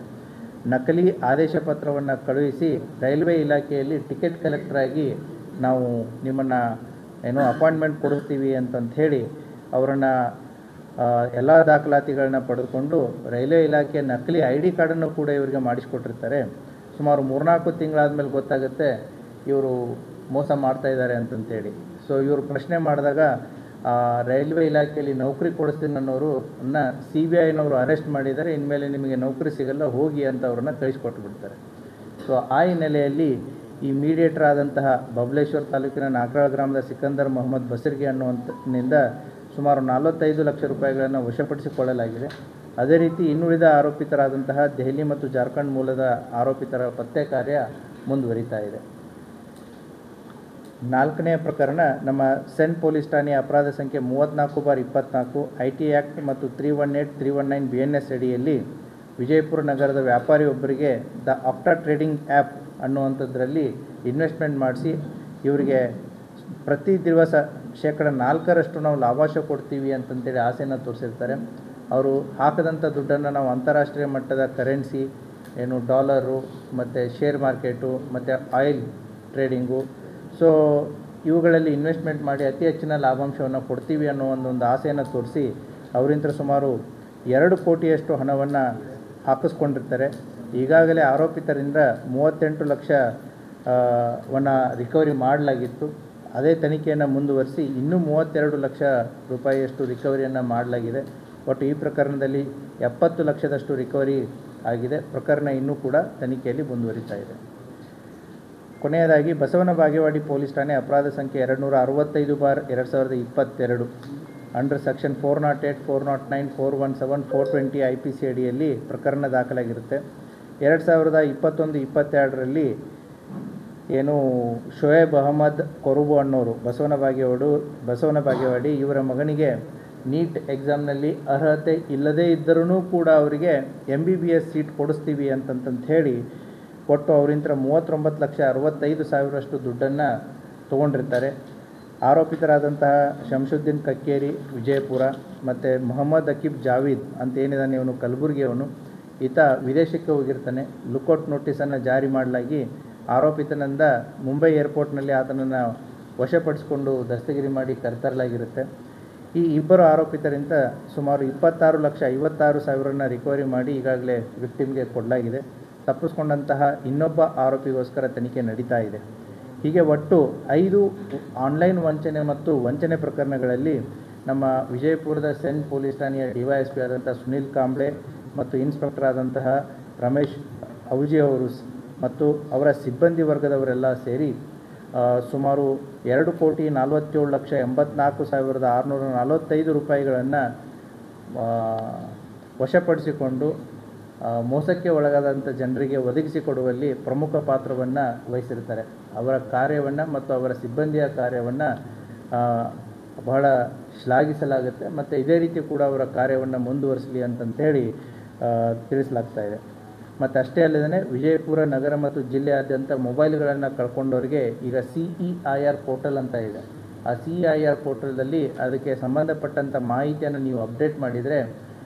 ನಕಲಿ ಆದೇಶ ಪತ್ರವನ್ನು ಕಳುಹಿಸಿ ರೈಲ್ವೆ ಇಲಾಖೆಯಲ್ಲಿ ಟಿಕೆಟ್ ಕಲೆಕ್ಟರಾಗಿ ನಾವು ನಿಮ್ಮನ್ನು ಅಪಾಯಿಂಟ್ಮೆಂಟ್ ಕೊಡುತ್ತೀವಿ ಅಂತಂತ ಹೇಳಿ ಅವರನ್ನು ಎಲ್ಲ ದಾಖಲಾತಿಗಳನ್ನ ಪಡೆದುಕೊಂಡು ರೈಲ್ವೆ ಇಲಾಖೆ ನಕಲಿ ID ಕಾರ್ಡನ್ನು ಕೂಡ ಇವರಿಗೆ ಮಾಡಿಸ್ಕೊಟ್ಟಿರ್ತಾರೆ. ಸುಮಾರು 3-4 ತಿಂಗಳಾದಮೇಲೆ ಗೊತ್ತಾಗುತ್ತೆ ಇವರು ಮೋಸ ಮಾಡ್ತಾಯಿದ್ದಾರೆ ಅಂತಂತೇಳಿ. ಸೊ ಇವರು ಪ್ರಶ್ನೆ ಮಾಡಿದಾಗ ರೈಲ್ವೆ ಇಲಾಖೆಯಲ್ಲಿ ನೌಕರಿ ಕೊಡಿಸ್ತೀನಿ ಅನ್ನೋರನ್ನ CBIನವರು ಅರೆಸ್ಟ್ ಮಾಡಿದ್ದಾರೆ, ಇನ್ಮೇಲೆ ನಿಮಗೆ ನೌಕರಿ ಸಿಗಲ್ಲ ಹೋಗಿ ಅಂತ ಅವ್ರನ್ನ ಕಳಿಸ್ಕೊಟ್ಬಿಡ್ತಾರೆ. ಸೊ ಆ ಹಿನ್ನೆಲೆಯಲ್ಲಿ ಈ ಮೀಡಿಯೇಟರ್ ಆದಂತಹ ಬಬಲೇಶ್ವರ ತಾಲೂಕಿನ ನಾಗರಾಳ್ ಗ್ರಾಮದ ಸಿಕಂದರ್ ಮೊಹಮ್ಮದ್ ಬಸರ್ಗಿ ಅನ್ನುವಂಥನಿಂದ ಸುಮಾರು 45 ಲಕ್ಷ ರೂಪಾಯಿಗಳನ್ನು ವಶಪಡಿಸಿಕೊಳ್ಳಲಾಗಿದೆ. ಅದೇ ರೀತಿ ಇನ್ನುಳಿದ ಆರೋಪಿತರಾದಂತಹ ದೆಹಲಿ ಮತ್ತು ಜಾರ್ಖಂಡ್ ಮೂಲದ ಆರೋಪಿತರ ಪತ್ತೆ ಕಾರ್ಯ ಮುಂದುವರಿತಾ ಇದೆ. 4ನೇ ಪ್ರಕರಣ ನಮ್ಮ ಸೆನ್ ಪೊಲೀಸ್ ಠಾಣೆಯ ಅಪರಾಧ ಸಂಖ್ಯೆ 34/24 IT ಆ್ಯಕ್ಟ್ ಮತ್ತು 318, 319 BNS ಅಡಿಯಲ್ಲಿ ವಿಜಯಪುರ ನಗರದ ವ್ಯಾಪಾರಿಯೊಬ್ಬರಿಗೆ ದ ಆಪ್ಟಾ ಟ್ರೇಡಿಂಗ್ ಆ್ಯಪ್ ಅನ್ನುವಂಥದ್ರಲ್ಲಿ ಇನ್ವೆಸ್ಟ್ಮೆಂಟ್ ಮಾಡಿಸಿ ಇವರಿಗೆ ಪ್ರತಿ ದಿವಸ 4% ನಾವು ಲಾಭಾಂಶ ಕೊಡ್ತೀವಿ ಅಂತಂತೇಳಿ ಆಸೆಯನ್ನು ತೋರಿಸಿರ್ತಾರೆ. ಅವರು ಹಾಕದಂಥ ದುಡ್ಡನ್ನು ನಾವು ಅಂತಾರಾಷ್ಟ್ರೀಯ ಮಟ್ಟದ ಕರೆನ್ಸಿ ಡಾಲರು ಮತ್ತು ಶೇರ್ ಮಾರ್ಕೆಟು ಮತ್ತು ಆಯಿಲ್ ಟ್ರೇಡಿಂಗು ಸೊ ಇವುಗಳಲ್ಲಿ ಇನ್ವೆಸ್ಟ್ಮೆಂಟ್ ಮಾಡಿ ಅತಿ ಹೆಚ್ಚಿನ ಲಾಭಾಂಶವನ್ನು ಕೊಡ್ತೀವಿ ಅನ್ನೋ ಒಂದು ಆಸೆಯನ್ನು ತೋರಿಸಿ ಅವರಿಂದ ಸುಮಾರು 2 ಕೋಟಿಯಷ್ಟು ಹಣವನ್ನು ಹಾಕಿಸ್ಕೊಂಡಿರ್ತಾರೆ. ಈಗಾಗಲೇ ಆರೋಪಿತರಿಂದ 38 ಲಕ್ಷವನ್ನು ರಿಕವರಿ ಮಾಡಲಾಗಿತ್ತು. ಅದೇ ತನಿಖೆಯನ್ನು ಮುಂದುವರಿಸಿ ಇನ್ನೂ 32 ಲಕ್ಷ ರೂಪಾಯಿಯಷ್ಟು ರಿಕವರಿಯನ್ನು ಮಾಡಲಾಗಿದೆ. ಒಟ್ಟು ಈ ಪ್ರಕರಣದಲ್ಲಿ 70 ಲಕ್ಷದಷ್ಟು ರಿಕವರಿ ಆಗಿದೆ. ಪ್ರಕರಣ ಇನ್ನೂ ಕೂಡ ತನಿಖೆಯಲ್ಲಿ ಮುಂದುವರಿತಾ ಇದೆ. ಕೊನೆಯದಾಗಿ ಬಸವನ ಬಾಗೇವಾಡಿ ಪೊಲೀಸ್ ಠಾಣೆ ಅಪರಾಧ ಸಂಖ್ಯೆ 265/2022 ಅಂಡರ್ ಸೆಕ್ಷನ್ 408, 409, 417, 420 IPC ಅಡಿಯಲ್ಲಿ ಪ್ರಕರಣ ದಾಖಲಾಗಿರುತ್ತೆ. 2021-22ರಲ್ಲಿ ಶೋಯಬ್ ಅಹಮದ್ ಕೊರುಬು ಅನ್ನೋರು ಬಸವನ ಬಾಗೇವಾಡಿ ಇವರ ಮಗನಿಗೆ ನೀಟ್ ಎಕ್ಸಾಮ್ನಲ್ಲಿ ಅರ್ಹತೆ ಇಲ್ಲದೇ ಇದ್ದರೂ ಕೂಡ ಅವರಿಗೆ MBBS ಸೀಟ್ ಕೊಡಿಸ್ತೀವಿ ಅಂತಂತ ಹೇಳಿ ಒಟ್ಟು ಅವರಿಂದ 39,65,000 ದುಡ್ಡನ್ನು ತೊಗೊಂಡಿರ್ತಾರೆ. ಆರೋಪಿತರಾದಂತಹ ಶಂಶುದ್ದೀನ್ ಕಕ್ಕೇರಿ ವಿಜಯಪುರ ಮತ್ತು ಮೊಹಮ್ಮದ್ ಅಕೀಬ್ ಜಾವೀದ್ ಅಂತ ಏನಿದ್ದಾನೆ ಇವನು ಕಲಬುರಗಿಯವನು, ಈತ ವಿದೇಶಕ್ಕೆ ಹೋಗಿರ್ತಾನೆ. ಲುಕೌಟ್ ನೋಟಿಸನ್ನು ಜಾರಿ ಮಾಡಲಾಗಿ ಆರೋಪಿತನಿಂದ ಮುಂಬೈ ಏರ್ಪೋರ್ಟ್ನಲ್ಲಿ ಆತನನ್ನು ವಶಪಡಿಸಿಕೊಂಡು ದಸ್ತಗಿರಿ ಮಾಡಿ ಕರೆತರಲಾಗಿರುತ್ತೆ. ಈ ಇಬ್ಬರು ಆರೋಪಿತರಿಂದ ಸುಮಾರು 26,56,000 ರಿಕವರಿ ಮಾಡಿ ಈಗಾಗಲೇ ವಿಕ್ಟಿಮ್ಗೆ ಕೊಡಲಾಗಿದೆ. ತಪ್ಪಿಸ್ಕೊಂಡಂತಹ ಇನ್ನೊಬ್ಬ ಆರೋಪಿಗೋಸ್ಕರ ತನಿಖೆ ನಡೀತಾ ಇದೆ. ಹೀಗೆ ಒಟ್ಟು 5 ಆನ್ಲೈನ್ ವಂಚನೆ ಮತ್ತು ವಂಚನೆ ಪ್ರಕರಣಗಳಲ್ಲಿ ನಮ್ಮ ವಿಜಯಪುರದ ಸೆನ್ ಪೊಲೀಸ್ ಠಾಣೆಯ DYSP ಆದಂಥ ಸುನಿಲ್ ಕಾಂಬ್ಳೆ ಮತ್ತು ಇನ್ಸ್ಪೆಕ್ಟರ್ ಆದಂತಹ ರಮೇಶ್ ಔಜಿ ಅವರು ಮತ್ತು ಅವರ ಸಿಬ್ಬಂದಿ ವರ್ಗದವರೆಲ್ಲ ಸೇರಿ ಸುಮಾರು 2,47,84,645 ರೂಪಾಯಿಗಳನ್ನು ವಶಪಡಿಸಿಕೊಂಡು ಮೋಸಕ್ಕೆ ಒಳಗಾದಂಥ ಜನರಿಗೆ ಒದಗಿಸಿಕೊಡುವಲ್ಲಿ ಪ್ರಮುಖ ಪಾತ್ರವನ್ನು ವಹಿಸಿರ್ತಾರೆ. ಅವರ ಕಾರ್ಯವನ್ನು ಮತ್ತು ಅವರ ಸಿಬ್ಬಂದಿಯ ಕಾರ್ಯವನ್ನು ಬಹಳ ಶ್ಲಾಘಿಸಲಾಗುತ್ತೆ ಮತ್ತು ಇದೇ ರೀತಿ ಕೂಡ ಅವರ ಕಾರ್ಯವನ್ನು ಮುಂದುವರಿಸಲಿ ಅಂತಂತೇಳಿ ತಿಳಿಸಲಾಗ್ತಾ ಇದೆ. ಮತ್ತು ಅಷ್ಟೇ ಅಲ್ಲದೆ ವಿಜಯಪುರ ನಗರ ಮತ್ತು ಜಿಲ್ಲೆಯಾದ್ಯಂತ ಮೊಬೈಲ್ಗಳನ್ನು ಕಳ್ಕೊಂಡವರಿಗೆ ಈಗ CEIR ಪೋರ್ಟಲ್ ಅಂತ ಇದೆ. ಆ CEIR ಪೋರ್ಟಲ್ದಲ್ಲಿ ಅದಕ್ಕೆ ಸಂಬಂಧಪಟ್ಟಂಥ ಮಾಹಿತಿಯನ್ನು ನೀವು ಅಪ್ಡೇಟ್ ಮಾಡಿದರೆ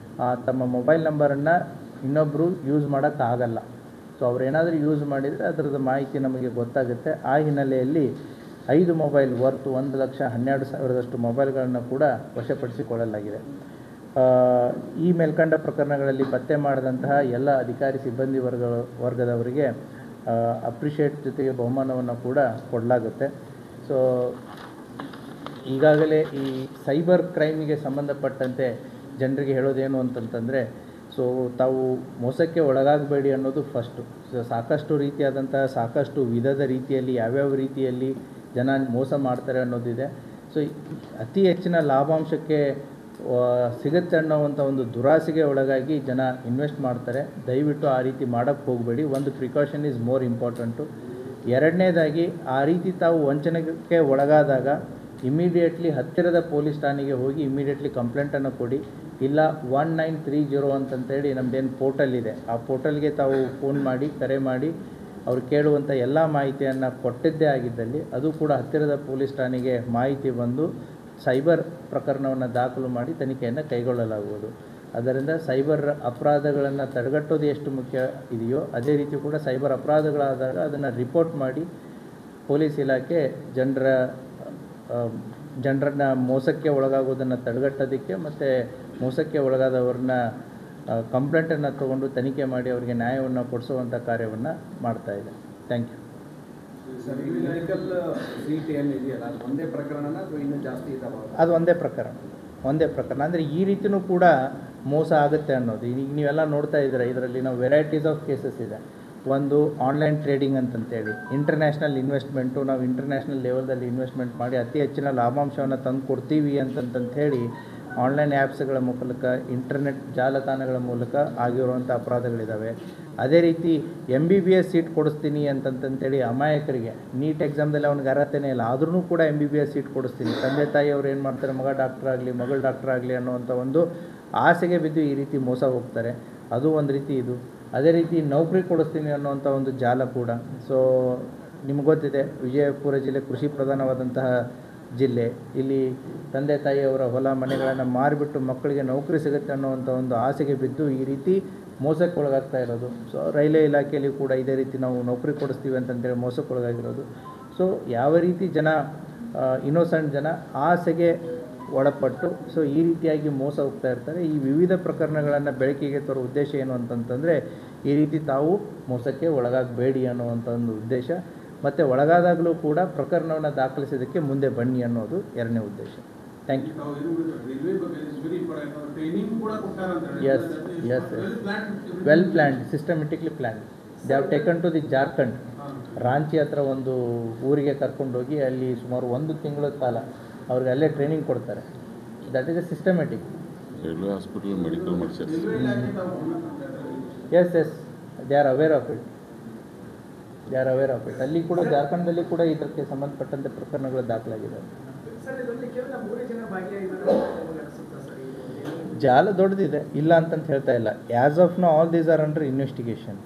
ತಮ್ಮ ಮೊಬೈಲ್ ನಂಬರನ್ನು ಇನ್ನೊಬ್ಬರು ಯೂಸ್ ಮಾಡೋಕ್ಕಾಗಲ್ಲ. ಸೊ ಅವರೇನಾದರೂ ಯೂಸ್ ಮಾಡಿದರೆ ಅದರದ್ದು ಮಾಹಿತಿ ನಮಗೆ ಗೊತ್ತಾಗುತ್ತೆ. ಆ ಹಿನ್ನೆಲೆಯಲ್ಲಿ 5 ಮೊಬೈಲ್ ವರ್ತ್ 1,12,000 ಮೊಬೈಲ್ಗಳನ್ನು ಕೂಡ ವಶಪಡಿಸಿಕೊಳ್ಳಲಾಗಿದೆ. ಈ ಮೇಲ್ಕಂಡ ಪ್ರಕರಣಗಳಲ್ಲಿ ಪತ್ತೆ ಮಾಡಿದಂತಹ ಎಲ್ಲ ಅಧಿಕಾರಿ ಸಿಬ್ಬಂದಿ ವರ್ಗದವರಿಗೆ ಅಪ್ರಿಷಿಯೇಟ್ ಜೊತೆಗೆ ಬಹುಮಾನವನ್ನು ಕೂಡ ಕೊಡಲಾಗುತ್ತೆ. ಸೊ ಈಗಾಗಲೇ ಈ ಸೈಬರ್ ಕ್ರೈಮಿಗೆ ಸಂಬಂಧಪಟ್ಟಂತೆ ಜನರಿಗೆ ಹೇಳೋದೇನು ಅಂತಂತಂದರೆ, ಸೊ ತಾವು ಮೋಸಕ್ಕೆ ಒಳಗಾಗಬೇಡಿ ಅನ್ನೋದು ಫಸ್ಟು. ಸೊ ಸಾಕಷ್ಟು ರೀತಿಯಾದಂತಹ ಸಾಕಷ್ಟು ವಿಧದ ರೀತಿಯಲ್ಲಿ ಯಾವ್ಯಾವ ರೀತಿಯಲ್ಲಿ ಜನ ಮೋಸ ಮಾಡ್ತಾರೆ ಅನ್ನೋದಿದೆ. ಸೊ ಅತಿ ಹೆಚ್ಚಿನ ಲಾಭಾಂಶಕ್ಕೆ ಸಿಗುತ್ತೆ ಅನ್ನೋವಂಥ ಒಂದು ದುರಾಸೆಗೆ ಒಳಗಾಗಿ ಜನ ಇನ್ವೆಸ್ಟ್ ಮಾಡ್ತಾರೆ. ದಯವಿಟ್ಟು ಆ ರೀತಿ ಮಾಡೋಕ್ಕೆ ಹೋಗಬೇಡಿ. ಒಂದು ಪ್ರಿಕಾಷನ್ ಈಸ್ ಮೋರ್ ಇಂಪಾರ್ಟೆಂಟು. ಎರಡನೇದಾಗಿ ಆ ರೀತಿ ತಾವು ವಂಚನೆಗೆ ಒಳಗಾದಾಗ ಇಮಿಡಿಯೇಟ್ಲಿ ಹತ್ತಿರದ ಪೊಲೀಸ್ ಠಾಣೆಗೆ ಹೋಗಿ ಇಮಿಡಿಯೇಟ್ಲಿ ಕಂಪ್ಲೇಂಟನ್ನು ಕೊಡಿ. ಇಲ್ಲ 1930 ಅಂತಂತೇಳಿ ನಮ್ಮದೇನು ಪೋರ್ಟಲ್ ಇದೆ, ಆ ಪೋರ್ಟಲ್ಗೆ ತಾವು ಫೋನ್ ಮಾಡಿ ಕರೆ ಮಾಡಿ ಅವ್ರು ಕೇಳುವಂಥ ಎಲ್ಲ ಮಾಹಿತಿಯನ್ನು ಕೊಟ್ಟಿದ್ದೇ ಆಗಿದ್ದಲ್ಲಿ ಅದು ಕೂಡ ಹತ್ತಿರದ ಪೊಲೀಸ್ ಠಾಣೆಗೆ ಮಾಹಿತಿ ಬಂದು ಸೈಬರ್ ಪ್ರಕರಣವನ್ನು ದಾಖಲು ಮಾಡಿ ತನಿಖೆಯನ್ನು ಕೈಗೊಳ್ಳಲಾಗುವುದು. ಅದರಿಂದ ಸೈಬರ್ ಅಪರಾಧಗಳನ್ನು ತಡೆಗಟ್ಟೋದು ಎಷ್ಟು ಮುಖ್ಯ ಇದೆಯೋ ಅದೇ ರೀತಿ ಕೂಡ ಸೈಬರ್ ಅಪರಾಧಗಳಾದಾಗ ಅದನ್ನು ರಿಪೋರ್ಟ್ ಮಾಡಿ ಪೊಲೀಸ್ ಇಲಾಖೆ ಜನರನ್ನ ಮೋಸಕ್ಕೆ ಒಳಗಾಗೋದನ್ನು ತಡೆಗಟ್ಟೋದಕ್ಕೆ ಮತ್ತು ಮೋಸಕ್ಕೆ ಒಳಗಾದವ್ರನ್ನ ಕಂಪ್ಲೇಂಟನ್ನು ತೊಗೊಂಡು ತನಿಖೆ ಮಾಡಿ ಅವರಿಗೆ ನ್ಯಾಯವನ್ನು ಕೊಡಿಸುವಂಥ ಕಾರ್ಯವನ್ನು ಮಾಡ್ತಾಯಿದೆ. Thank you. ಅದು ಒಂದೇ ಪ್ರಕರಣ ಅಂದರೆ ಈ ರೀತಿಯೂ ಕೂಡ ಮೋಸ ಆಗುತ್ತೆ ಅನ್ನೋದು. ಈಗ ನೀವೆಲ್ಲ ನೋಡ್ತಾ ಇದ್ದೀರ, ಇದರಲ್ಲಿ ನಾವು ವೆರೈಟೀಸ್ ಆಫ್ ಕೇಸಸ್ ಇದೆ. ಒಂದು ಆನ್ಲೈನ್ ಟ್ರೇಡಿಂಗ್ ಅಂತಂತೇಳಿ ಇಂಟರ್ನ್ಯಾಷನಲ್ ಇನ್ವೆಸ್ಟ್ಮೆಂಟು, ನಾವು ಇಂಟರ್ನ್ಯಾಷನಲ್ ಲೆವೆಲ್ದಲ್ಲಿ ಇನ್ವೆಸ್ಟ್ಮೆಂಟ್ ಮಾಡಿ ಅತಿ ಹೆಚ್ಚಿನ ಲಾಭಾಂಶವನ್ನು ತಂದು ಕೊಡ್ತೀವಿ ಅಂತಂತೇಳಿ ಆನ್ಲೈನ್ ಆ್ಯಪ್ಸ್ಗಳ ಮೂಲಕ ಇಂಟರ್ನೆಟ್ ಜಾಲತಾಣಗಳ ಮೂಲಕ ಆಗಿರುವಂಥ ಅಪರಾಧಗಳಿದ್ದಾವೆ. ಅದೇ ರೀತಿ MBBS ಸೀಟ್ ಕೊಡಿಸ್ತೀನಿ ಅಂತಂತೇಳಿ ಅಮಾಯಕರಿಗೆ ನೀಟ್ ಎಕ್ಸಾಮ್ದಲ್ಲಿ ಅವ್ನಿಗೆ ಅರ್ಹತೆನೇ ಇಲ್ಲ ಆದ್ರೂ ಕೂಡ MBBS ಸೀಟ್ ಕೊಡಿಸ್ತೀನಿ, ತಂದೆ ತಾಯಿಯವ್ರು ಏನು ಮಾಡ್ತಾರೆ, ಮಗ ಡಾಕ್ಟರ್ ಆಗಲಿ ಮಗಳು ಡಾಕ್ಟರ್ ಆಗಲಿ ಅನ್ನುವಂಥ ಒಂದು ಆಸೆಗೆ ಬಿದ್ದು ಈ ರೀತಿ ಮೋಸ ಹೋಗ್ತಾರೆ. ಅದು ಒಂದು ರೀತಿ ಇದು. ಅದೇ ರೀತಿ ನೌಕರಿ ಕೊಡಿಸ್ತೀನಿ ಅನ್ನುವಂಥ ಒಂದು ಜಾಲ ಕೂಡ. ಸೊ ನಿಮ್ಗೆ ಗೊತ್ತಿದೆ, ವಿಜಯಪುರ ಜಿಲ್ಲೆ ಕೃಷಿ ಪ್ರಧಾನವಾದಂತಹ ಜಿಲ್ಲೆ. ಇಲ್ಲಿ ತಂದೆ ತಾಯಿಯವರ ಹೊಲ ಮನೆಗಳನ್ನು ಮಾರಿಬಿಟ್ಟು ಮಕ್ಕಳಿಗೆ ನೌಕರಿ ಸಿಗುತ್ತೆ ಅನ್ನುವಂಥ ಒಂದು ಆಸೆಗೆ ಬಿದ್ದು ಈ ರೀತಿ ಮೋಸಕ್ಕೆ ಒಳಗಾಗ್ತಾ ಇರೋದು. ಸೊ ರೈಲ್ವೆ ಇಲಾಖೆಯಲ್ಲಿ ಕೂಡ ಇದೇ ರೀತಿ ನಾವು ನೌಕರಿ ಕೊಡಿಸ್ತೀವಿ ಅಂತಂತೇಳಿ ಮೋಸಕ್ಕೊಳಗಾಗಿರೋದು. ಸೊ ಯಾವ ರೀತಿ ಜನ ಇನ್ನೋಸೆಂಟ್ ಜನ ಆಸೆಗೆ ಒಳಪಟ್ಟು ಸೊ ಈ ರೀತಿಯಾಗಿ ಮೋಸ ಹೋಗ್ತಾ ಇರ್ತಾರೆ. ಈ ವಿವಿಧ ಪ್ರಕರಣಗಳನ್ನು ಬೆಳಕಿಗೆ ತರೋ ಉದ್ದೇಶ ಏನು ಅಂತಂತಂದರೆ ಈ ರೀತಿ ತಾವು ಮೋಸಕ್ಕೆ ಒಳಗಾಗಬೇಡಿ ಅನ್ನುವಂಥ ಒಂದು ಉದ್ದೇಶ. ಮತ್ತು ಒಳಗಾದಾಗಲೂ ಕೂಡ ಪ್ರಕರಣವನ್ನು ದಾಖಲಿಸೋದಕ್ಕೆ ಮುಂದೆ ಬನ್ನಿ ಅನ್ನೋದು ಎರಡನೇ ಉದ್ದೇಶ. Thank you. Yes well planned, systematically planned. They have taken to the Jharkhand, Ranchi ಹತ್ರ ಒಂದು ಊರಿಗೆ ಕರ್ಕೊಂಡೋಗಿ ಅಲ್ಲಿ ಸುಮಾರು 1 ತಿಂಗಳ ಕಾಲ ಅವ್ರಿಗೆ ಅಲ್ಲೇ ಟ್ರೈನಿಂಗ್ ಕೊಡ್ತಾರೆ. That is a systematic. Railway hospital medical ಮಾಡಿಸ್ತಾರೆ. Yes they are aware of it. ಅಲ್ಲಿ ಕೂಡ ಜಾರ್ಖಂಡಲ್ಲಿ ಕೂಡ ಇದಕ್ಕೆ ಸಂಬಂಧಪಟ್ಟಂತೆ ಪ್ರಕರಣಗಳು ದಾಖಲಾಗಿದೆ. ಜಾಲ ದೊಡ್ಡದಿದೆ, ಇಲ್ಲ ಅಂತಂತ ಹೇಳ್ತಾ ಇಲ್ಲ. As of now all these are under investigation.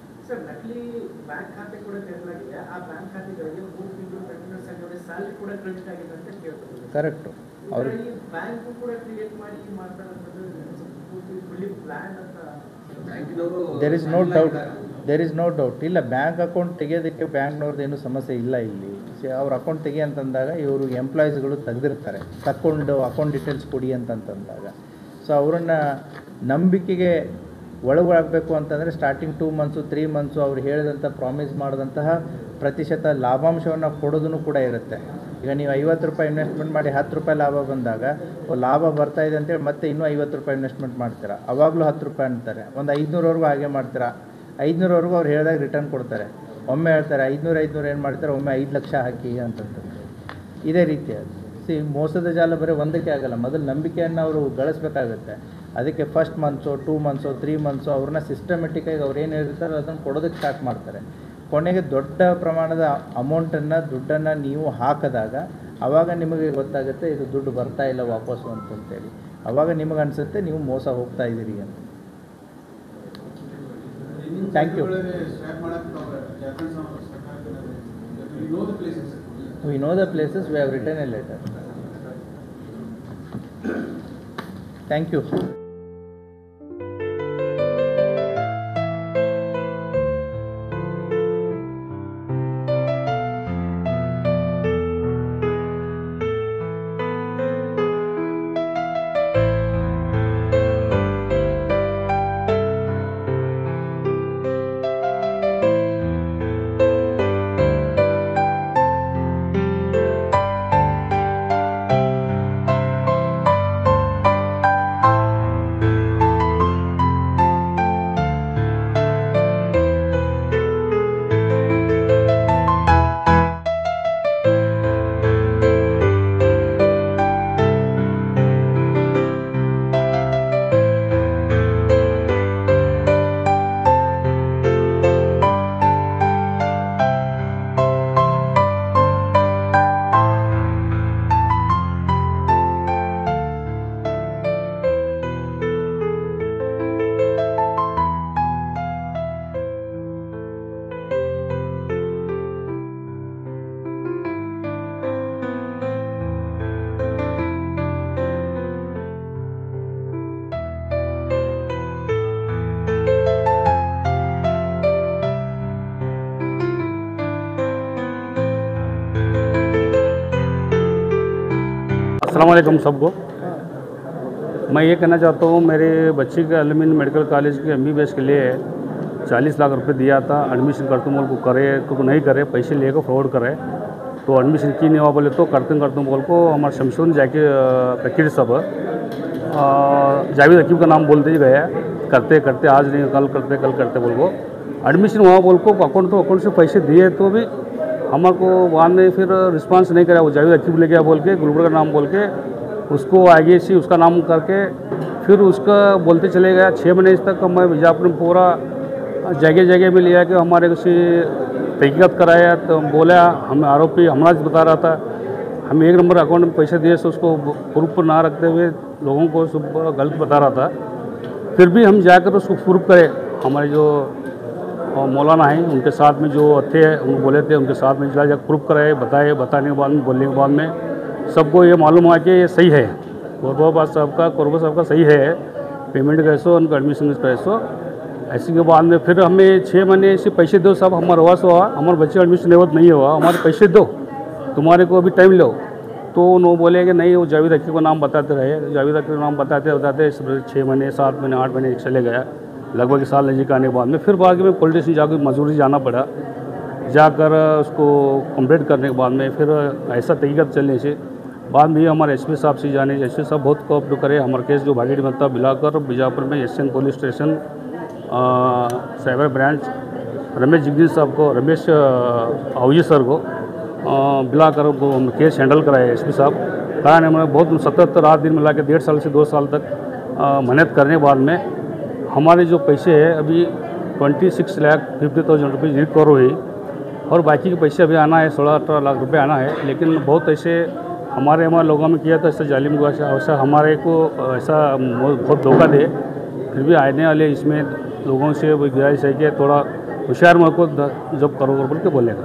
Correct. ಅವ್ರಿಗೆ ದೇರ್ ಇಸ್ ನೋ ಡೌಟ್. ಇಲ್ಲ, ಬ್ಯಾಂಕ್ ಅಕೌಂಟ್ ತೆಗೆಯೋದಕ್ಕೆ ಬ್ಯಾಂಕ್ನವ್ರದ್ದು ಏನೂ ಸಮಸ್ಯೆ ಇಲ್ಲ ಇಲ್ಲಿ. ಅವ್ರ ಅಕೌಂಟ್ ತೆಗಿ ಅಂತಂದಾಗ ಇವರು ಎಂಪ್ಲಾಯೀಸ್ಗಳು ತೆಗೆದಿರ್ತಾರೆ, ತಕ್ಕೊಂಡು ಅಕೌಂಟ್ ಡೀಟೇಲ್ಸ್ ಕೊಡಿ ಅಂತಂದಾಗ ಸೊ ಅವರನ್ನು ನಂಬಿಕೆಗೆ ಒಳಗಾಗಬೇಕು ಅಂತಂದರೆ ಸ್ಟಾರ್ಟಿಂಗ್ 2 ಮಂತ್ಸು 3 ಮಂತ್ಸು ಅವ್ರು ಹೇಳಿದಂಥ ಪ್ರಾಮಿಸ್ ಮಾಡಿದಂತಹ ಪ್ರತಿಶತ ಲಾಭಾಂಶವನ್ನು ಕೊಡೋದನ್ನು ಕೂಡ ಇರುತ್ತೆ. ಈಗ ನೀವು 50 ರೂಪಾಯಿ ಇನ್ವೆಸ್ಟ್ಮೆಂಟ್ ಮಾಡಿ 10 ರೂಪಾಯಿ ಲಾಭ ಬಂದಾಗ ಲಾಭ ಬರ್ತಾ ಇದೆ ಅಂತೇಳಿ ಮತ್ತೆ ಇನ್ನೂ 50 ರೂಪಾಯಿ ಇನ್ವೆಸ್ಟ್ಮೆಂಟ್ ಮಾಡ್ತೀರಾ, ಅವಾಗಲೂ 10 ರೂಪಾಯಿ ಅಂತಾರೆ. ಒಂದು 500ವರೆಗೂ ಹಾಗೆ ಮಾಡ್ತೀರಾ. 500ವರೆಗೂ ಅವ್ರು ಹೇಳಿದಾಗ ರಿಟರ್ನ್ ಕೊಡ್ತಾರೆ. ಒಮ್ಮೆ ಹೇಳ್ತಾರೆ 500 ಏನು ಮಾಡ್ತಾರೆ, ಒಮ್ಮೆ 5 ಲಕ್ಷ ಹಾಕಿ ಅಂತಂತಾರೆ. ಇದೇ ರೀತಿ ಅದು ಮೋಸದ ಜಾಲ ಬರೀ ಒಂದಕ್ಕೆ ಆಗಲ್ಲ. ಮೊದಲು ನಂಬಿಕೆಯನ್ನು ಅವರು ಗಳಿಸ್ಬೇಕಾಗುತ್ತೆ. ಅದಕ್ಕೆ ಫಸ್ಟ್ ಮಂತ್ಸು 2 ಮಂತ್ಸು 3 ಮಂತ್ಸು ಅವ್ರನ್ನ ಸಿಸ್ಟಮೆಟಿಕ್ಕಾಗಿ ಅವ್ರು ಏನು ಹೇಳಿರ್ತಾರೆ ಅದನ್ನು ಕೊಡೋದಕ್ಕೆ ಸ್ಟಾರ್ಟ್ ಮಾಡ್ತಾರೆ. ಕೊನೆಗೆ ದೊಡ್ಡ ಪ್ರಮಾಣದ ದುಡ್ಡನ್ನು ನೀವು ಹಾಕಿದಾಗ ಆವಾಗ ನಿಮಗೆ ಗೊತ್ತಾಗುತ್ತೆ ಇದು ದುಡ್ಡು ಬರ್ತಾ ಇಲ್ಲ ವಾಪಸ್ಸು ಅಂತಂತೇಳಿ. ಆವಾಗ ನಿಮಗೆ ಅನಿಸುತ್ತೆ ನೀವು ಮೋಸ ಹೋಗ್ತಾ ಇದ್ದೀರಿ ಅಂತ. Thank you. We know the places, we have written a letter. Thank you. अस्सलाम वालेकुम सबको। मैं ये कहना चाहता हूँ, मेरे बच्ची के अलमीन मेडिकल कॉलेज के MBBS के लिए 40 लाख रुपए दिया था। एडमिशन करते बोल को करे को नहीं करे, पैसे लेकर फ्रॉड करे तो एडमिशन की नहीं हुआ बोले तो करते बोल को हमारे शमशून जाके फकीर सब जावेद हकीम का नाम बोलते ही गया, करते करते आज नहीं कल करते बोल को एडमिशन हुआ बोल को अकाउंट से पैसे दिए तो भी हमारे को बाद में फिर रिस्पांस नहीं करा। वो जावेद हकीम ले गया बोल के गुलबर्ग का नाम बोल के उसको आगे से उसका नाम करके फिर उसका बोलते चले गया। 6 महीने तक मैं बीजापुर में पूरा जगह जगह में लिया कि हमारे किसी तहकीकात कराया तो बोला हम आरोपी हमारा बता रहा था हम 1 नंबर अकाउंट में पैसे दिए, तो उसको प्रूफ पर ना रखते हुए लोगों को सब गलत बता रहा था। फिर भी हम जाकर उसको प्रूफ करें। हमारे जो मौलाना हैं उनके साथ में जो थे उनको बोले थे, उनके साथ में जा प्रूफ कराए, बताने के बाद में बोलने के बाद में सबको ये मालूम हुआ कि ये सही है, कोरबा साहब का सही है, पेमेंट कैसो उनका एडमिशन कैसो। ऐसे के बाद में फिर हमें 6 महीने से पैसे दो साहब, हमारा वास हुआ, हमारे बच्चे एडमिशन नहीं हुआ, हमारे पैसे दो, तुम्हारे को अभी टाइम लो। तो उन्होंने बोले कि नहीं, वो जावेद हकीम का नाम बताते रहे, जावेद हकीम का नाम बताते 6 महीने 7 महीने 8 महीने चले गया, लगभग साल नजीक आने के बाद में फिर बाद में पुलिस स्टेशन जाकर मजदूरी जाना पड़ा। जाकर उसको कंप्लीट करने के बाद में फिर ऐसा तहकीकात चलने से बाद में हमारे SP साहब से जाने, SP साहब बहुत कोऑपरेट करे। हमारा केस जो भागीडी बनता बिलाकर बीजापुर में SN police station cyber branch Ramesh Jagdish साहब को, रमेश आहूजी सर को बुलाकर वो केस हैंडल कराया SP साहब। कारण हमने बहुत सतत रात दिन मिला के 1.5 साल से 2 साल तक मेहनत करने के बाद में हमारे जो पैसे हैं अभी 26,50,000 रुपये रिकवर हुई और बाकी के पैसे अभी आना है 16-18 लाख रुपए आना है। लेकिन बहुत ऐसे हमारे लोगों में किया था ऐसा जालिम को, ऐसा हमारे को ऐसा बहुत धोखा दे। फिर भी आने वाले इसमें लोगों से वो गुजारिश है कि थोड़ा होशियार मेरे को जब करो बोल के बोलेगा।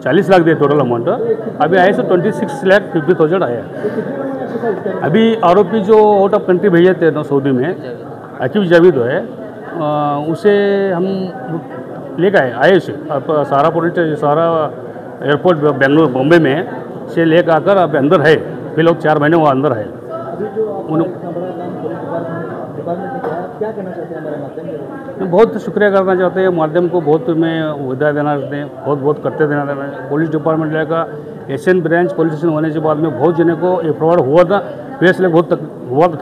40 लाख दिए टोटल अमाउंट, अभी आए तो 26,50,000 आया। अभी आरोपी जो आउट ऑफ कंट्री भेजे थे ना सऊदी में, अकीब जावेद है, उसे हम लेकर आए उसे सारा एयरपोर्ट बेंगलोर बॉम्बे में से लेकर आकर अब अंदर है। फिर लोग 4 महीने वो अंदर है। बहुत शुक्रिया करना चाहते हैं माध्यम को, बहुत में विदाई देना चाहते हैं, बहुत करते देना देना। पुलिस डिपार्टमेंट लेकर SN ब्रांच पुलिस स्टेशन होने के बाद में बहुत जने को ये फ्रॉड हुआ था, फेस ले बहुत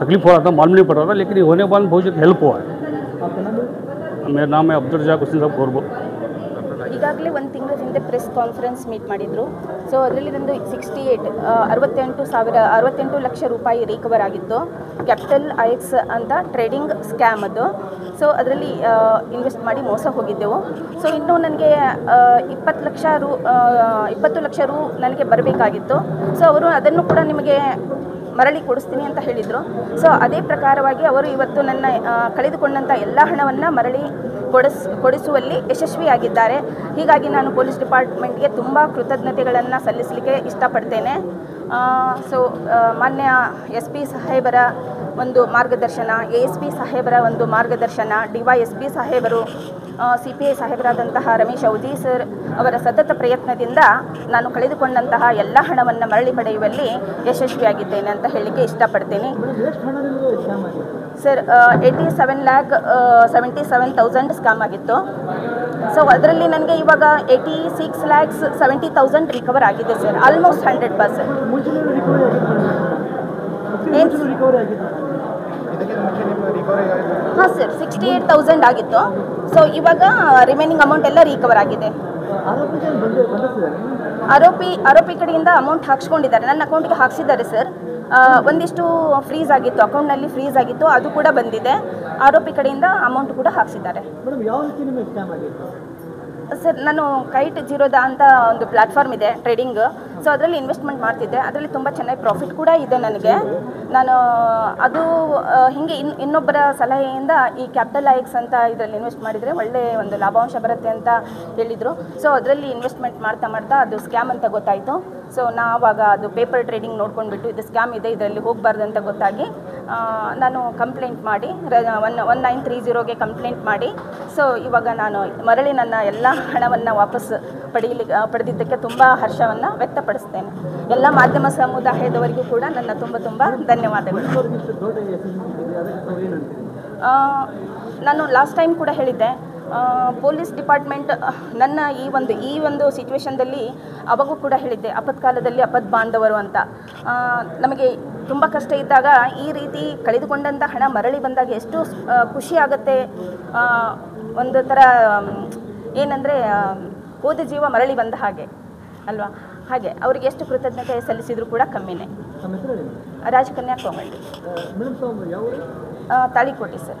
तकलीफ हो रहा था, मालूम नहीं पड़ रहा था, लेकिन ये होने के बाद बहुत हेल्प हुआ है। मेरा नाम है अब्दुल रज़ाक हुसैन साहब कोरबो। ಈಗಾಗಲೇ 1 ತಿಂಗಳ ಹಿಂದೆ ಪ್ರೆಸ್ ಕಾನ್ಫರೆನ್ಸ್ ಮೀಟ್ ಮಾಡಿದ್ರು. ಸೊ ಅದರಲ್ಲಿ ನಂದು 68 ಲಕ್ಷ ರೂಪಾಯಿ ರಿಕವರ್ ಆಗಿತ್ತು. ಕ್ಯಾಪಿಟಲ್ IX ಅಂತ ಟ್ರೇಡಿಂಗ್ ಸ್ಕ್ಯಾಮ್ ಅದು. ಸೊ ಅದರಲ್ಲಿ ಇನ್ವೆಸ್ಟ್ ಮಾಡಿ ಮೋಸ ಹೋಗಿದ್ದೆವು. ಸೊ ಇನ್ನೂ ನನಗೆ 20 ಲಕ್ಷ ರು ನನಗೆ ಬರಬೇಕಾಗಿತ್ತು. ಸೊ ಅವರು ಅದನ್ನು ಕೂಡ ನಿಮಗೆ ಮರಳಿ ಕೊಡಿಸ್ತೀನಿ ಅಂತ ಹೇಳಿದರು. ಸೊ ಅದೇ ಪ್ರಕಾರವಾಗಿ ಅವರು ಇವತ್ತು ನನ್ನ ಕಳೆದುಕೊಂಡಂಥ ಎಲ್ಲ ಹಣವನ್ನು ಮರಳಿ ಕೊಡಿಸುವಲ್ಲಿ ಯಶಸ್ವಿಯಾಗಿದ್ದಾರೆ. ಹೀಗಾಗಿ ನಾನು ಪೊಲೀಸ್ ಡಿಪಾರ್ಟ್ಮೆಂಟ್ಗೆ ತುಂಬ ಕೃತಜ್ಞತೆಗಳನ್ನು ಸಲ್ಲಿಸಲಿಕ್ಕೆ ಇಷ್ಟಪಡ್ತೇನೆ. ಸೊ ಮಾನ್ಯ SP ಸಾಹೇಬರ ಒಂದು ಮಾರ್ಗದರ್ಶನ, ASP ಸಾಹೇಬರ ಒಂದು ಮಾರ್ಗದರ್ಶನ, DYSP ಸಾಹೇಬರು, CPI ಸಾಹೇಬರಾದಂತಹ ರಮೇಶ್ ಅವಧಿ ಸರ್ ಅವರ ಸತತ ಪ್ರಯತ್ನದಿಂದ ನಾನು ಕಳೆದುಕೊಂಡಂತಹ ಎಲ್ಲ ಹಣವನ್ನು ಮರಳಿ ಪಡೆಯುವಲ್ಲಿ ಯಶಸ್ವಿಯಾಗಿದ್ದೇನೆ ಅಂತ ಹೇಳಲಿಕ್ಕೆ ಇಷ್ಟಪಡ್ತೇನೆ. ಸರ್ 87,77,000 ಸ್ಕ್ಯಾಮ್ ಆಗಿತ್ತು. ಸೊ ಅದರಲ್ಲಿ ನನಗೆ ಇವಾಗ 86,70,000 ರಿಕವರ್ ಆಗಿದೆ ಸರ್, ಆಲ್ಮೋಸ್ಟ್ 100%. ಹಾಂ ಸರ್, 68,000 ಆಗಿತ್ತು. ಸೊ ಇವಾಗ ರಿಮೈನಿಂಗ್ ಅಮೌಂಟ್ ಎಲ್ಲ ರಿಕವರ್ ಆಗಿದೆ. ಆರೋಪಿ ಕಡೆಯಿಂದ ಅಮೌಂಟ್ ಹಾಕ್ಸ್ಕೊಂಡಿದ್ದಾರೆ, ನನ್ನ ಅಕೌಂಟ್ಗೆ ಹಾಕ್ಸಿದ್ದಾರೆ ಸರ್. ಒಂದಿಷ್ಟು ಫ್ರೀಸ್ ಆಗಿತ್ತು, ಅಕೌಂಟ್ನಲ್ಲಿ ಫ್ರೀಸ್ ಆಗಿತ್ತು, ಅದು ಕೂಡ ಬಂದಿದೆ. ಆರೋಪಿ ಕಡೆಯಿಂದ ಅಮೌಂಟ್ ಕೂಡ ಹಾಕ್ಸಿದ್ದಾರೆ. ಸರ್, ನಾನು ಕೈಟ್ ಜೀರೋದಾ ಅಂತ ಒಂದು ಪ್ಲ್ಯಾಟ್ಫಾರ್ಮ್ ಇದೆ ಟ್ರೇಡಿಂಗ್. ಸೊ ಅದರಲ್ಲಿ ಇನ್ವೆಸ್ಟ್ಮೆಂಟ್ ಮಾಡ್ತಿದ್ದೆ. ಅದರಲ್ಲಿ ತುಂಬ ಚೆನ್ನಾಗಿ ಪ್ರಾಫಿಟ್ ಕೂಡ ಇದೆ ನನಗೆ. ನಾನು ಅದು ಹೀಗೆ ಇನ್ನೊಬ್ಬರ ಸಲಹೆಯಿಂದ ಈ ಕ್ಯಾಪಿಟಲ್ IX ಅಂತ ಇದರಲ್ಲಿ ಇನ್ವೆಸ್ಟ್ ಮಾಡಿದರೆ ಒಳ್ಳೆಯ ಒಂದು ಲಾಭಾಂಶ ಬರುತ್ತೆ ಅಂತ ಹೇಳಿದರು. ಸೊ ಅದರಲ್ಲಿ ಇನ್ವೆಸ್ಟ್ಮೆಂಟ್ ಮಾಡ್ತಾ ಅದು ಸ್ಕ್ಯಾಮ್ ಅಂತ ಗೊತ್ತಾಯಿತು. ಸೊ ನಾವಾಗ ಅದು ಪೇಪರ್ ಟ್ರೇಡಿಂಗ್ ನೋಡ್ಕೊಂಡ್ಬಿಟ್ಟು ಇದು ಸ್ಕ್ಯಾಮ್ ಇದೆ, ಇದರಲ್ಲಿ ಹೋಗಬಾರ್ದು ಅಂತ ಗೊತ್ತಾಗಿ ನಾನು ಕಂಪ್ಲೇಂಟ್ ಮಾಡಿ 1930ಗೆ ಕಂಪ್ಲೇಂಟ್ ಮಾಡಿ ಸೊ ಇವಾಗ ನಾನು ಮರಳಿ ನನ್ನ ಎಲ್ಲ ಹಣವನ್ನು ವಾಪಸ್ ಪಡೆದಿದ್ದಕ್ಕೆ ತುಂಬ ಹರ್ಷವನ್ನು ವ್ಯಕ್ತಪಡಿಸ್ತೇನೆ. ಎಲ್ಲ ಮಾಧ್ಯಮ ಸಮುದಾಯದವರಿಗೂ ಕೂಡ ನನ್ನ ತುಂಬ ಧನ್ಯವಾದಗಳು. ನಾನು ಲಾಸ್ಟ್ ಟೈಮ್ ಕೂಡ ಹೇಳಿದ್ದೆ, ಪೊಲೀಸ್ ಡಿಪಾರ್ಟ್ಮೆಂಟ್ ನನ್ನ ಈ ಒಂದು ಸಿಚುವೇಶನ್ದಲ್ಲಿ ಅವಾಗೂ ಕೂಡ ಹೇಳಿದ್ದೆ, ಆಪತ್ಕಾಲದಲ್ಲಿ ಆಪತ್ ಬಾಂಧವರು ಅಂತ. ನಮಗೆ ತುಂಬ ಕಷ್ಟ ಇದ್ದಾಗ ಈ ರೀತಿ ಕಳೆದುಕೊಂಡಂಥ ಹಣ ಮರಳಿ ಬಂದಾಗ ಎಷ್ಟು ಖುಷಿ ಆಗುತ್ತೆ. ಒಂದು ಥರ ಏನಂದರೆ ಹೋದ ಜೀವ ಮರಳಿ ಬಂದ ಹಾಗೆ ಅಲ್ವಾ. ಹಾಗೆ ಅವರಿಗೆ ಎಷ್ಟು ಕೃತಜ್ಞತೆ ಸಲ್ಲಿಸಿದ್ರು ಕೂಡ ಕಮ್ಮಿನೇ. ರಾಜಕನ್ಯಾ ಕೋಮಳ್ಳಿ, ತಾಳಿಕೋಟೆ ಸರ್.